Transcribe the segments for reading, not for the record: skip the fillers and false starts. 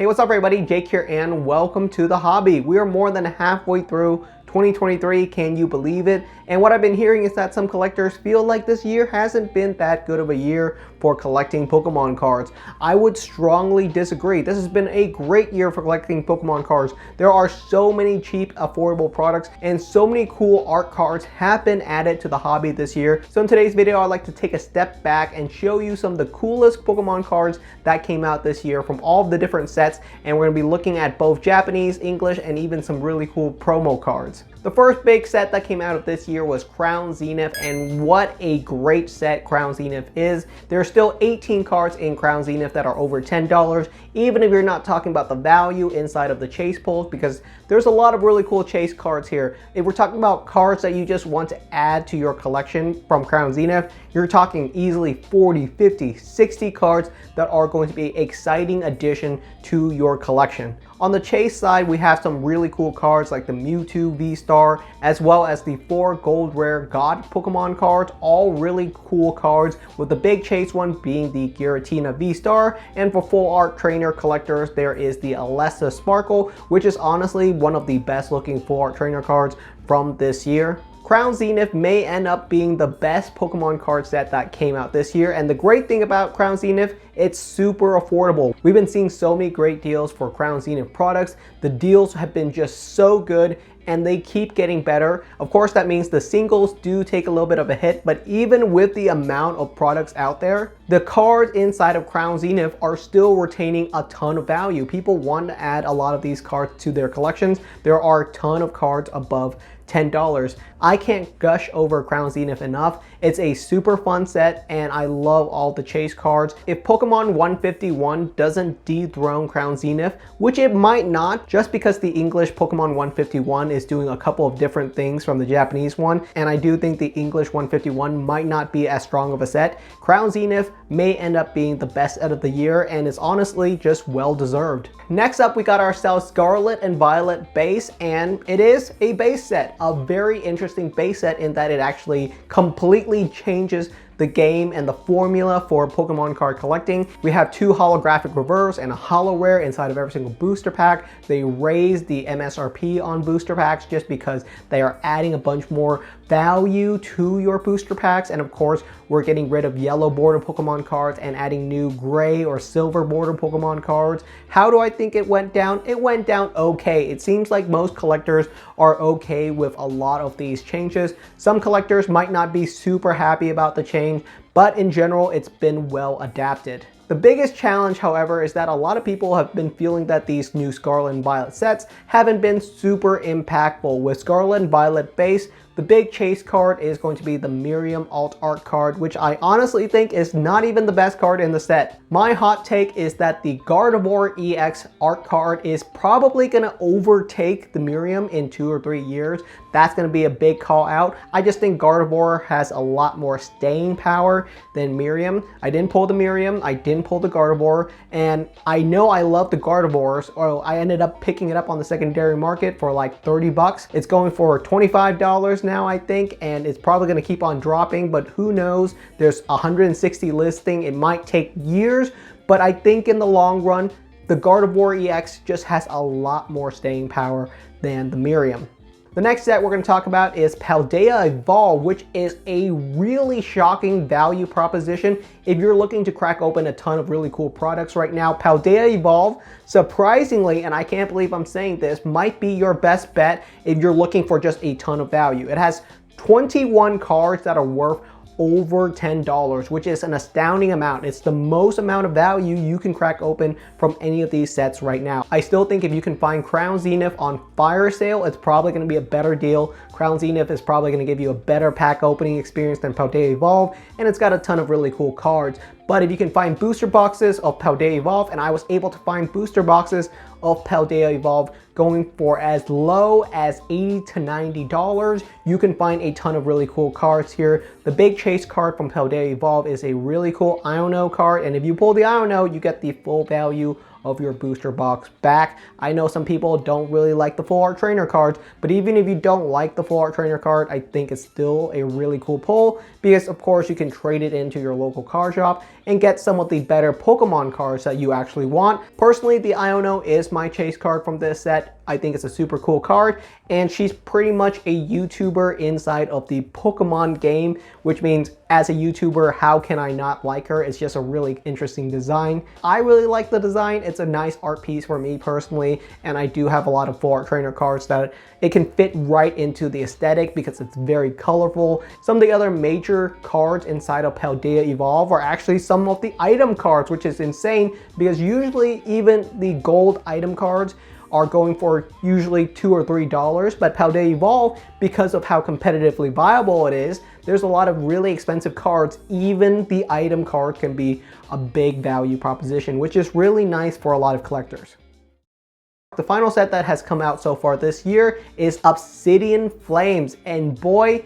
Hey, what's up everybody? Jake here and welcome to the hobby. We are more than halfway through 2023, can you believe it? And what I've been hearing is that some collectors feel like this year hasn't been that good of a year for collecting Pokemon cards. I would strongly disagree. This has been a great year for collecting Pokemon cards. There are so many cheap, affordable products and so many cool art cards have been added to the hobby this year. So in today's video, I'd like to take a step back and show you some of the coolest Pokemon cards that came out this year from all of the different sets. And we're gonna be looking at both Japanese, English, and even some really cool promo cards. The first big set that came out of this year was Crown Zenith, and what a great set Crown Zenith is. There are still 18 cards in Crown Zenith that are over $10, even if you're not talking about the value inside of the chase pulls, because there's a lot of really cool chase cards here. If we're talking about cards that you just want to add to your collection from Crown Zenith, you're talking easily 40, 50, 60 cards that are going to be exciting addition to your collection. On the chase side, we have some really cool cards like the Mewtwo V-Star, as well as the 4 gold rare God Pokemon cards, all really cool cards, with the big chase one being the Giratina V-Star, and for full art trainer collectors, there is the Alessa Sparkle, which is honestly one of the best looking full art trainer cards from this year. Crown Zenith may end up being the best Pokemon card set that came out this year, and the great thing about Crown Zenith, it's super affordable. We've been seeing so many great deals for Crown Zenith products. The deals have been just so good and they keep getting better. Of course, that means the singles do take a little bit of a hit, but even with the amount of products out there, the cards inside of Crown Zenith are still retaining a ton of value. People want to add a lot of these cards to their collections. There are a ton of cards above $10. I can't gush over Crown Zenith enough. It's a super fun set and I love all the chase cards. If Pokemon 151 doesn't dethrone Crown Zenith, which it might not, just because the English Pokemon 151 is doing a couple of different things from the Japanese one, and I do think the English 151 might not be as strong of a set, Crown Zenith may end up being the best set of the year and is honestly just well deserved. Next up, we got ourselves Scarlet and Violet base, and it is a base set. A very interesting base set in that it actually completely changes the game and the formula for Pokemon card collecting. We have 2 holographic reverse and a holo rare inside of every single booster pack. They raised the MSRP on booster packs just because they are adding a bunch more value to your booster packs. And of course, we're getting rid of yellow border Pokemon cards and adding new gray or silver border Pokemon cards. How do I think it went down? It went down okay. It seems like most collectors are okay with a lot of these changes. Some collectors might not be super happy about the change, but in general, it's been well adapted. The biggest challenge, however, is that a lot of people have been feeling that these new Scarlet and Violet sets haven't been super impactful. With Scarlet and Violet base, the big chase card is going to be the Miriam alt art card, which I honestly think is not even the best card in the set. My hot take is that the Gardevoir EX art card is probably going to overtake the Miriam in 2 or 3 years. That's going to be a big call out. I just think Gardevoir has a lot more staying power than Miriam. I didn't pull the Miriam, I didn't pull the Gardevoir, and I know I love the Gardevoirs, or I ended up picking it up on the secondary market for like 30 bucks. It's going for $25 now, I think, and it's probably going to keep on dropping, but who knows? There's 160 listing. It might take years, but I think in the long run, the Gardevoir EX just has a lot more staying power than the Miriam. The next set we're going to talk about is Paldea Evolve, which is a really shocking value proposition. If you're looking to crack open a ton of really cool products right now, Paldea Evolve, surprisingly, and I can't believe I'm saying this, might be your best bet if you're looking for just a ton of value. It has 21 cards that are worth over $10, which is an astounding amount. It's the most amount of value you can crack open from any of these sets right now. I still think if you can find Crown Zenith on fire sale, it's probably going to be a better deal. Crown Zenith is probably going to give you a better pack opening experience than Paldea Evolve, and it's got a ton of really cool cards. But if you can find booster boxes of Paldea Evolve, and I was able to find booster boxes of Paldea Evolve going for as low as $80 to $90, you can find a ton of really cool cards here. The big chase card from Paldea Evolve is a really cool Iono card, and if you pull the Iono, you get the full value of your booster box back. I know some people don't really like the full art trainer cards, but even if you don't like the full art trainer card, I think it's still a really cool pull because of course you can trade it into your local card shop and get some of the better Pokemon cards that you actually want. Personally, the Iono is my chase card from this set. I think it's a super cool card, and she's pretty much a YouTuber inside of the Pokemon game, which means as a YouTuber, how can I not like her? It's just a really interesting design. I really like the design. It's a nice art piece for me personally, and I do have a lot of full art trainer cards that it can fit right into the aesthetic because it's very colorful. Some of the other major cards inside of Paldea Evolve are actually some of the item cards, which is insane because usually even the gold item cards are going for usually $2 or $3, but Paldea Evolve, because of how competitively viable it is, there's a lot of really expensive cards. Even the item card can be a big value proposition, which is really nice for a lot of collectors. The final set that has come out so far this year is Obsidian Flames, and boy,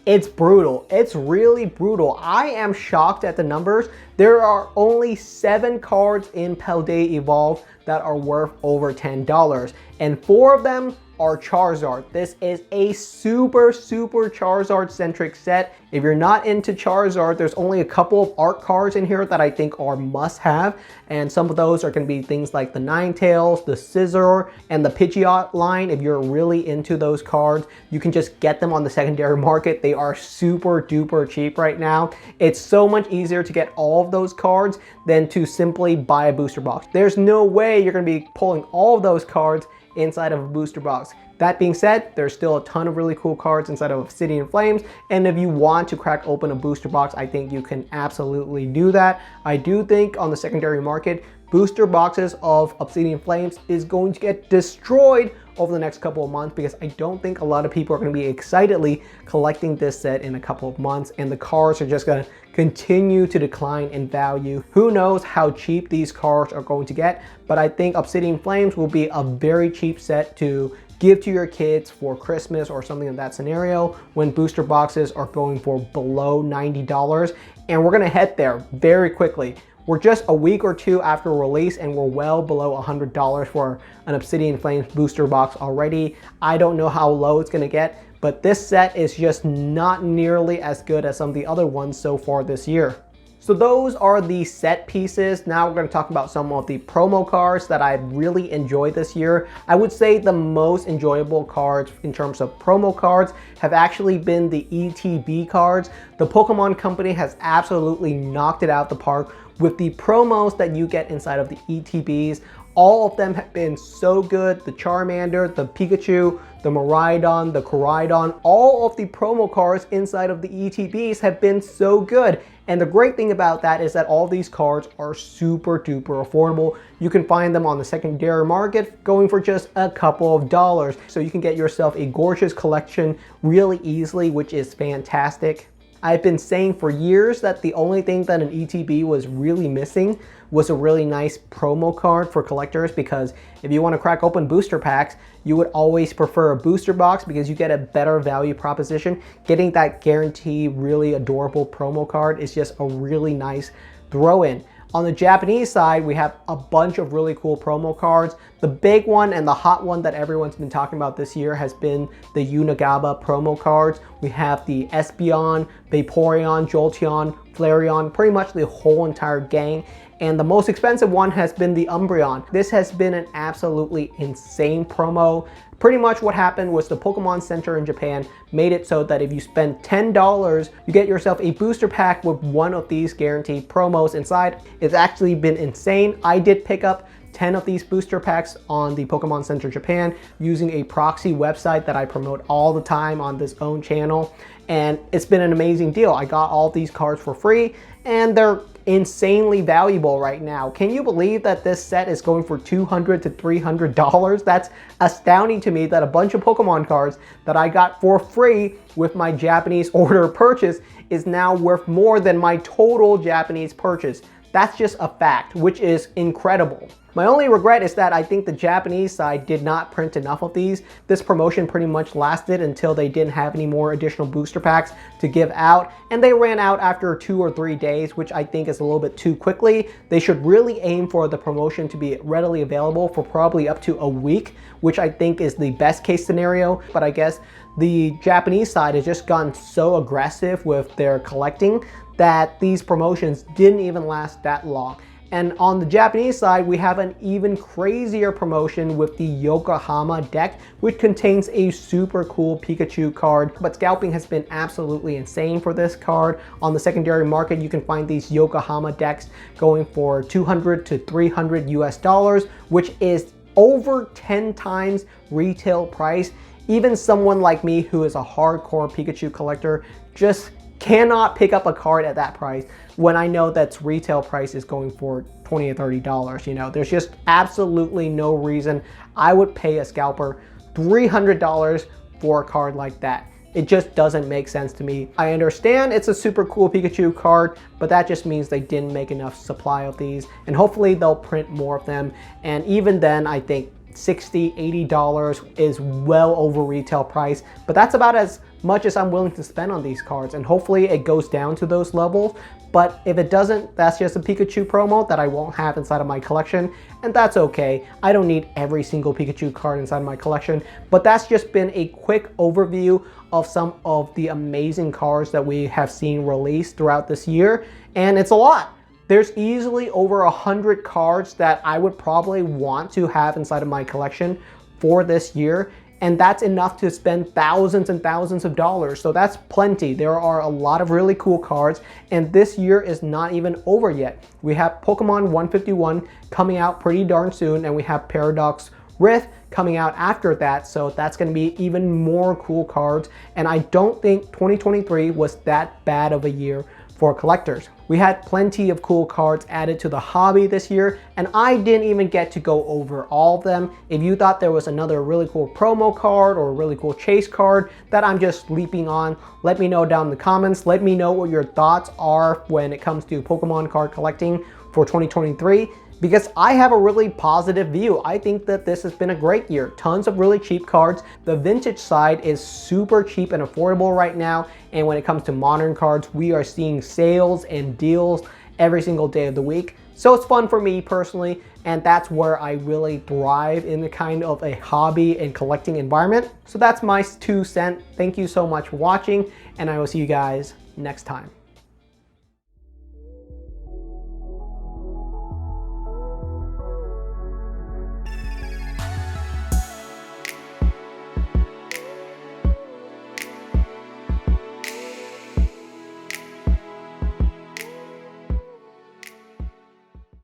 it's brutal. It's really brutal. I am shocked at the numbers. There are only 7 cards in Paldea Evolve that are worth over $10, and 4 of them are Charizard. This is a super Charizard centric set. If you're not into Charizard, there's only a couple of art cards in here that I think are must have, and some of those are going to be things like the Ninetales, the Scizor, and the Pidgeot line. If you're really into those cards, you can just get them on the secondary market. They are super duper cheap right now. It's so much easier to get all of those cards than to simply buy a booster box. There's no way you're going to be pulling all of those cards inside of a booster box. That being said, there's still a ton of really cool cards inside of Obsidian Flames, and if you want to crack open a booster box, I think you can absolutely do that. I do think on the secondary market, booster boxes of Obsidian Flames is going to get destroyed over the next couple of months because I don't think a lot of people are going to be excitedly collecting this set in a couple of months, and the cards are just going to continue to decline in value. Who knows how cheap these cards are going to get, but I think Obsidian Flames will be a very cheap set to give to your kids for Christmas or something in that scenario when booster boxes are going for below $90, and we're going to head there very quickly. We're just a week or two after release and we're well below $100 for an Obsidian Flames booster box already. I don't know how low it's going to get, but this set is just not nearly as good as some of the other ones so far this year. So those are the set pieces. Now we're going to talk about some of the promo cards that I've really enjoyed this year. I would say the most enjoyable cards in terms of promo cards have actually been the ETB cards. The Pokemon Company has absolutely knocked it out the park with the promos that you get inside of the ETBs. All of them have been so good. The Charmander, the Pikachu, the Miraidon, the Koraidon, all of the promo cards inside of the ETBs have been so good. And the great thing about that is that all these cards are super duper affordable. You can find them on the secondary market going for just a couple of dollars. So you can get yourself a gorgeous collection really easily, which is fantastic. I've been saying for years that the only thing that an ETB was really missing was a really nice promo card for collectors, because if you want to crack open booster packs, you would always prefer a booster box because you get a better value proposition. Getting that guarantee really adorable promo card is just a really nice throw in. On the Japanese side, we have a bunch of really cool promo cards. The big one and the hot one that everyone's been talking about this year has been the Unigaba promo cards. We have the Espeon, Vaporeon, Jolteon, Flareon, pretty much the whole entire gang. And the most expensive one has been the Umbreon. This has been an absolutely insane promo. Pretty much what happened was the Pokemon Center in Japan made it so that if you spend $10, you get yourself a booster pack with one of these guaranteed promos inside. It's actually been insane. I did pick up 10 of these booster packs on the Pokemon Center Japan using a proxy website that I promote all the time on this own channel. And it's been an amazing deal. I got all these cards for free and they're insanely valuable right now. Can you believe that this set is going for $200 to $300? That's astounding to me that a bunch of Pokemon cards that I got for free with my Japanese order purchase is now worth more than my total Japanese purchase. That's just a fact, which is incredible. My only regret is that I think the Japanese side did not print enough of these. This promotion pretty much lasted until they didn't have any more additional booster packs to give out, and they ran out after 2 or 3 days, which I think is a little bit too quickly. They should really aim for the promotion to be readily available for probably up to a week, which I think is the best case scenario. But I guess the Japanese side has just gone so aggressive with their collecting that these promotions didn't even last that long. And on the Japanese side, we have an even crazier promotion with the Yokohama deck, which contains a super cool Pikachu card. But scalping has been absolutely insane for this card. On the secondary market, you can find these Yokohama decks going for $200 to $300 US, which is over 10 times retail price. Even someone like me who is a hardcore Pikachu collector just cannot pick up a card at that price when I know that's retail price is going for $20 or $30. You know, there's just absolutely no reason I would pay a scalper $300 for a card like that. It just doesn't make sense to me. I understand it's a super cool Pikachu card, but that just means they didn't make enough supply of these, and hopefully they'll print more of them. And even then, I think $60, $80 is well over retail price, but that's about as much as I'm willing to spend on these cards, and hopefully it goes down to those levels. But if it doesn't, that's just a Pikachu promo that I won't have inside of my collection, and that's okay. I don't need every single Pikachu card inside my collection, but that's just been a quick overview of some of the amazing cards that we have seen released throughout this year, and it's a lot. There's easily over 100 cards that I would probably want to have inside of my collection for this year, and that's enough to spend thousands and thousands of dollars. So that's plenty. There are a lot of really cool cards, and this year is not even over yet. We have Pokemon 151 coming out pretty darn soon, and we have Paradox Rift coming out after that, so that's going to be even more cool cards. And I don't think 2023 was that bad of a year for collectors. We had plenty of cool cards added to the hobby this year, and I didn't even get to go over all of them. If you thought there was another really cool promo card or a really cool chase card that I'm just sleeping on, let me know down in the comments. Let me know what your thoughts are when it comes to Pokemon card collecting for 2023. Because I have a really positive view. I think that this has been a great year. Tons of really cheap cards. The vintage side is super cheap and affordable right now. And when it comes to modern cards, we are seeing sales and deals every single day of the week. So it's fun for me personally, and that's where I really thrive in the kind of a hobby and collecting environment. So that's my 2 cents. Thank you so much for watching, and I will see you guys next time.